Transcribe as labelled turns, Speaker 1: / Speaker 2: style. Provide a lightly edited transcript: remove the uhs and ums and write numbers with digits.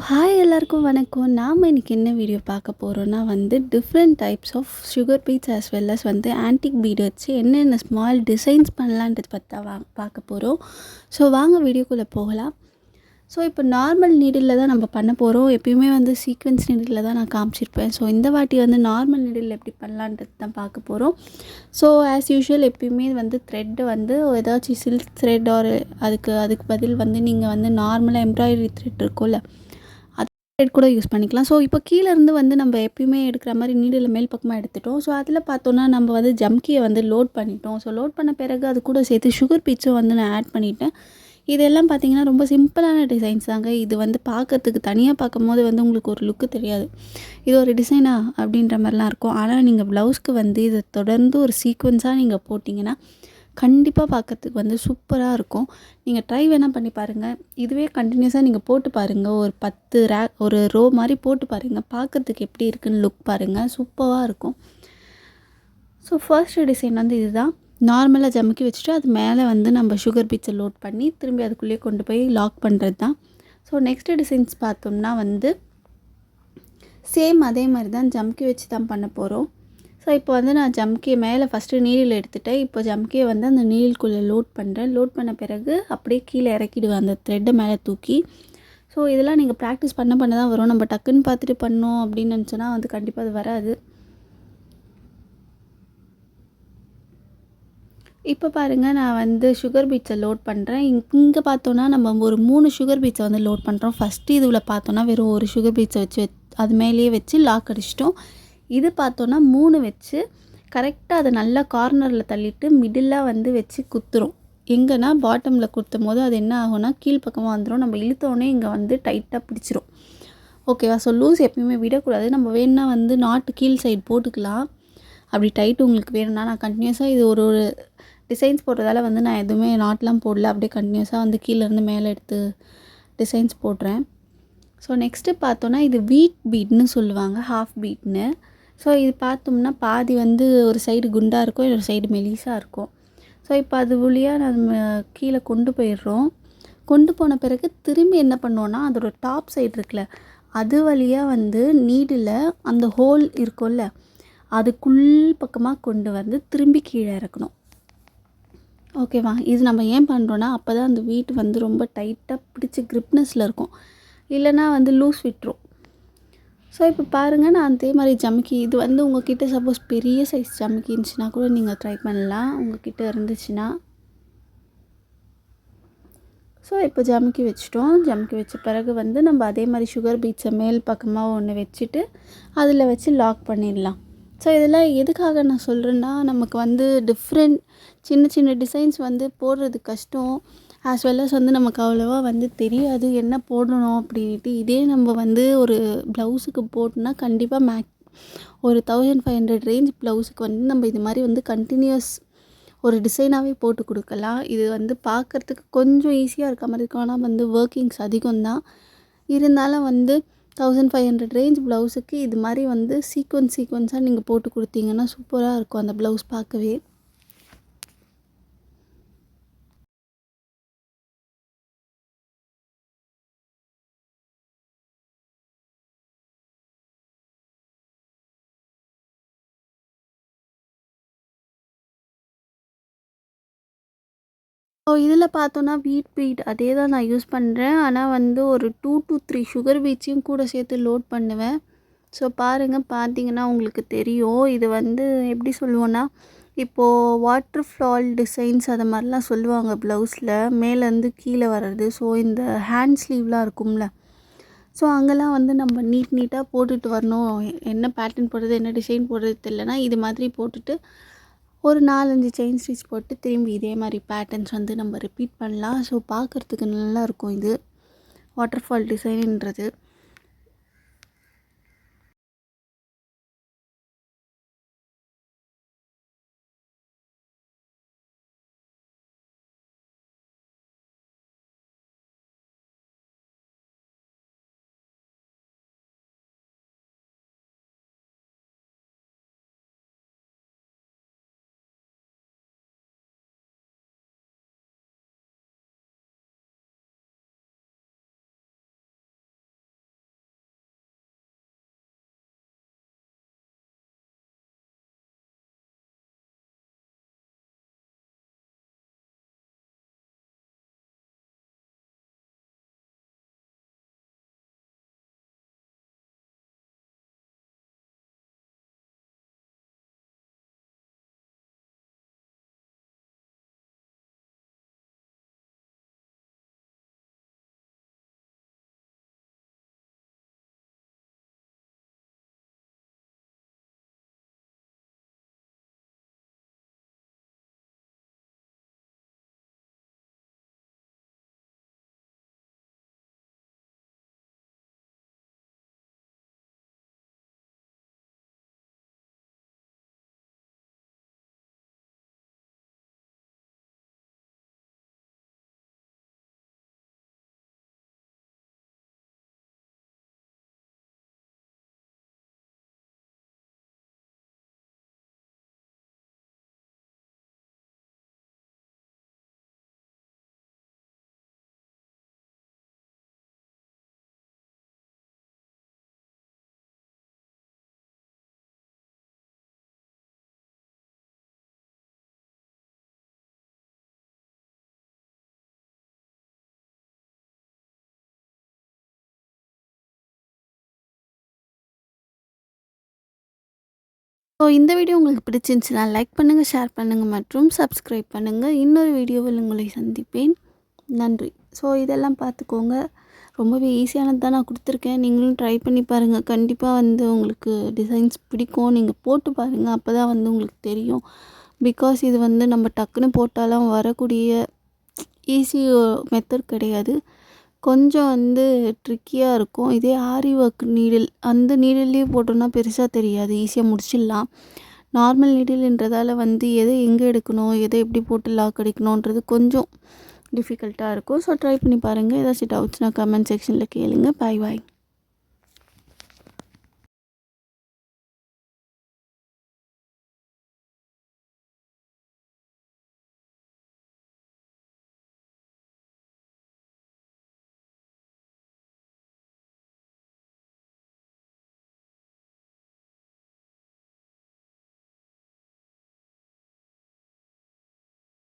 Speaker 1: Hi எல்லாருக்கும் வணக்கம். நாம் இன்னைக்கு என்ன வீடியோ பார்க்க போகிறோன்னா different types of sugar beets as well as ஆன்டிக் பீட் வச்சு என்னென்ன ஸ்மால் டிசைன்ஸ் பண்ணலான்றது பற்றி தான் பார்க்க போகிறோம். ஸோ வாங்க வீடியோக்குள்ளே போகலாம். ஸோ இப்போ நார்மல் நீடில் தான் நம்ம பண்ண போகிறோம். எப்பயுமே சீக்வென்ஸ் நீடில் தான் நான் காமிச்சிருப்பேன். ஸோ இந்த வாட்டி நார்மல் நீடில் எப்படி பண்ணலான்றது தான் பார்க்க போகிறோம். ஸோ ஆஸ் யூஷுவல் எப்பயுமே த்ரெட்டு ஏதாச்சும் சில்க் த்ரெட் ஆர் அதுக்கு பதில் நீங்கள் நார்மலாக எம்ப்ராய்டரி த்ரெட் இருக்கும்ல, த்ரெட் கூட யூஸ் பண்ணிக்கலாம். ஸோ இப்போ கீழேருந்து நம்ம எப்பயுமே எடுக்கிற மாதிரி நீடில் மேல் பக்கமாக எடுத்துட்டோம். ஸோ அதில் பார்த்தோன்னா நம்ம ஜம்கியை லோட் பண்ணிட்டோம். ஸோ லோட் பண்ண பிறகு அது கூட சேர்த்து சுகர் பீட்ஸும் நான் ஆட் பண்ணிட்டேன். இதெல்லாம் பார்த்திங்கன்னா ரொம்ப சிம்பிளான டிசைன்ஸ் தாங்க. இது பார்க்கறதுக்கு தனியாக பார்க்கும்போது உங்களுக்கு ஒரு லுக்கு தெரியாது, இது ஒரு டிசைனா அப்படின்ற மாதிரிலாம் இருக்கும். ஆனால் நீங்கள் ப்ளவுஸ்க்கு இதை தொடர்ந்து ஒரு சீக்வென்ஸாக நீங்கள் போட்டிங்கன்னா கண்டிப்பாக பார்க்கறதுக்கு சூப்பராக இருக்கும். நீங்கள் ட்ரை வேணால் பண்ணி பாருங்கள். இதுவே கண்டினியூஸாக நீங்கள் போட்டு பாருங்கள். ஒரு 10 ஒரு ரோ மாதிரி போட்டு பாருங்கள். பார்க்கறதுக்கு எப்படி இருக்குன்னு லுக் பாருங்கள், சூப்பராக இருக்கும். ஸோ ஃபர்ஸ்ட் டிசைன் இதுதான். நார்மலாக ஜமுக்கி வச்சுட்டு அது மேலே நம்ம சுகர் பீட்ஸை லோட் பண்ணி திரும்பி அதுக்குள்ளேயே கொண்டு போய் லாக் பண்ணுறது தான். ஸோ நெக்ஸ்ட் டிசைன்ஸ் பார்த்தோம்னா சேம் அதே மாதிரி தான் ஜமுக்கி வச்சு தான் பண்ண போகிறோம். ஸோ இப்போ நான் ஜம்கியை மேலே ஃபஸ்ட்டு நீடில் எடுத்துகிட்டேன். இப்போ ஜம்கியை அந்த நீடில்குள்ளே லோட் பண்ணுறேன். லோட் பண்ண பிறகு அப்படியே கீழே இறக்கிடுவேன் அந்த த்ரெட்டை மேலே தூக்கி. ஸோ இதெல்லாம் நீங்கள் ப்ராக்டிஸ் பண்ண தான் வரும். நம்ம டக்குன்னு பார்த்துட்டு பண்ணோம் அப்படின்னு நினச்சோன்னா கண்டிப்பாக அது வராது. இப்போ பாருங்கள், நான் சுகர் பீட்ஸை லோட் பண்ணுறேன். இங்கே பார்த்தோன்னா நம்ம ஒரு 3 சுகர் பீட்ஸை லோட் பண்ணுறோம். ஃபஸ்ட்டு இதில் பார்த்தோன்னா வெறும் ஒரு சுகர் பீட்ஸை வச்சு அது மேலேயே வச்சு லாக் அடிச்சிட்டோம். இது பார்த்தோன்னா 3 வச்சு கரெக்டாக அதை நல்லா கார்னரில் தள்ளிட்டு மிடிலாக வச்சு குத்துரும். எங்கன்னா பாட்டமில் குத்தும் போது அது என்ன ஆகும்னா கீழ்ப்பக்கமாக வந்துடும். நம்ம இழுத்தோடனே இங்கே டைட்டாக பிடிச்சிரும். ஓகேவா? ஸோ லூஸ் எப்பயுமே விடக்கூடாது. நம்ம வேணுன்னா நாட்டு கீழ் சைடு போட்டுக்கலாம். அப்படி டைட்டு உங்களுக்கு வேணும்னா. நான் கண்டினியூஸாக இது ஒரு டிசைன்ஸ் போடுறதால நான் எதுவுமே நாட்லாம் போடல. அப்படியே கண்டினியூஸாக கீழேருந்து மேலே எடுத்து டிசைன்ஸ் போடுறேன். ஸோ நெக்ஸ்ட்டு பார்த்தோன்னா இது வீட் பீட்னு சொல்லுவாங்க, ஹாஃப் பீட்னு. ஸோ இது பார்த்தோம்னா பாதி ஒரு சைடு குண்டாக இருக்கும், இன்னொரு சைடு மெலிசாக இருக்கும். ஸோ இப்போ அது வழியாக நம்ம கீழே கொண்டு போயிடுறோம். கொண்டு போன பிறகு திரும்பி என்ன பண்ணுவோன்னா அதோட டாப் சைடு இருக்குல்ல, அது வழியாக நீடில் அந்த ஹோல் இருக்கும்ல, அதுக்குள் பக்கமாக கொண்டு திரும்பி கீழே இறக்கணும். ஓகேவா? இது நம்ம ஏன் பண்ணுறோன்னா அப்போ தான் அந்த வீட்டு ரொம்ப டைட்டாக பிடிச்சி க்ரிப்னஸில் இருக்கும். இல்லைனா லூஸ் விட்டுரும். ஸோ இப்போ பாருங்கள், நான் அதே மாதிரி ஜமுக்கி இது உங்கள்கிட்ட சப்போஸ் பெரிய சைஸ் ஜமுக்கி இருந்துச்சுன்னா கூட நீங்கள் ட்ரை பண்ணலாம், உங்கள்கிட்ட இருந்துச்சுன்னா. ஸோ இப்போ ஜமுக்கி வச்சுட்டோம். ஜமுக்கி வச்ச பிறகு நம்ம அதே மாதிரி சுகர் பீட்ஸை மேல் பக்கமாக ஒன்று வச்சுட்டு அதில் வச்சு லாக் பண்ணிடலாம். ஸோ இதெல்லாம் எதுக்காக நான் சொல்கிறேன்னா, நமக்கு டிஃப்ரெண்ட் சின்ன சின்ன டிசைன்ஸ் போடுறது கஷ்டம். ஆஸ் வெல் அஸ் நமக்கு அவ்வளோவா தெரியாது என்ன போடணும் அப்படின்ட்டு. இதே நம்ம ஒரு ப்ளவுஸுக்கு போட்டோன்னா கண்டிப்பாக ஒரு 1500 ரேஞ்ச் ப்ளவுஸுக்கு நம்ம இது மாதிரி கண்டினியூஸ் ஒரு டிசைனாகவே போட்டு கொடுக்கலாம். இது பார்க்குறதுக்கு கொஞ்சம் ஈஸியாக இருக்க மாதிரி இருக்கும். ஆனால் ஒர்க்கிங்ஸ் அதிகம்தான். இருந்தாலும் 1500 ரேஞ்ச் ப்ளவுஸுக்கு இது மாதிரி சீக்வன்ஸாக நீங்கள் போட்டு கொடுத்தீங்கன்னா சூப்பராக இருக்கும் அந்த ப்ளவுஸ் பார்க்கவே. ஸோ இதில் பார்த்தோன்னா வீட் பீட் அதே தான் நான் யூஸ் பண்ணுறேன். ஆனால் ஒரு 2 to 3 சுகர் பீட்ஸையும் கூட சேர்த்து லோட் பண்ணுவேன். ஸோ பார்த்தீங்கன்னா உங்களுக்கு தெரியும். இது எப்படி சொல்லுவோன்னா, இப்போது வாட்டர் ஃப்ளால் டிசைன்ஸ் அது மாதிரிலாம் சொல்லுவாங்க ப்ளவுஸில் மேலேருந்து கீழே வர்றது. ஸோ இந்த ஹேண்ட் ஸ்லீவ்லாம் இருக்கும்ல, ஸோ அங்கெல்லாம் நம்ம நீட்டாக போட்டுட்டு வரணும். என்ன பேட்டர்ன் போடுறது, என்ன டிசைன் போடுறது தெரியலனா இது மாதிரி போட்டுட்டு ஒரு 4-5 செயின் ஸ்டிச் போட்டு திரும்பி இதே மாதிரி பேட்டர்ன்ஸ் நம்ம ரிப்பீட் பண்ணலாம். ஸோ பார்க்குறதுக்கு நல்லாயிருக்கும் இது வாட்டர்ஃபால் டிசைன்ன்றது. இந்த வீடியோ உங்களுக்கு பிடிச்சிருந்துச்சுன்னா லைக் பண்ணுங்கள், ஷேர் பண்ணுங்கள் மற்றும் சப்ஸ்கிரைப் பண்ணுங்கள். இன்னொரு வீடியோவில் உங்களை சந்திப்பேன். நன்றி. இதெல்லாம் பார்த்துக்கோங்க. ரொம்பவே ஈஸியானது தான் நான் கொடுத்துருக்கேன். நீங்களும் ட்ரை பண்ணி பாருங்கள். கண்டிப்பாக உங்களுக்கு டிசைன்ஸ் பிடிக்கும். நீங்கள் போட்டு பாருங்கள். அப்போ தான் உங்களுக்கு தெரியும். பிகாஸ் இது நம்ம டக்குன்னு போட்டாலாம் வரக்கூடிய ஈஸி மெத்தட் கிடையாது. கொஞ்சம் ட்ரிக்கியாக இருக்கும். இதே ஆரி ஒர்க் நீடில் அந்த நீடில்லையே போட்டோன்னா பெருசாக தெரியாது, ஈஸியாக முடிச்சிடலாம். நார்மல் நீடில்ன்றதால எதை எங்கே எடுக்கணும், எதை எப்படி போட்டு லாக் அடிக்கணுன்றது கொஞ்சம் டிஃபிகல்ட்டாக இருக்கும். ட்ரை பண்ணி பாருங்கள். ஏதாச்சும் டவுட்ஸ்னால் கமெண்ட் செக்ஷனில் கேளுங்க. பாய்.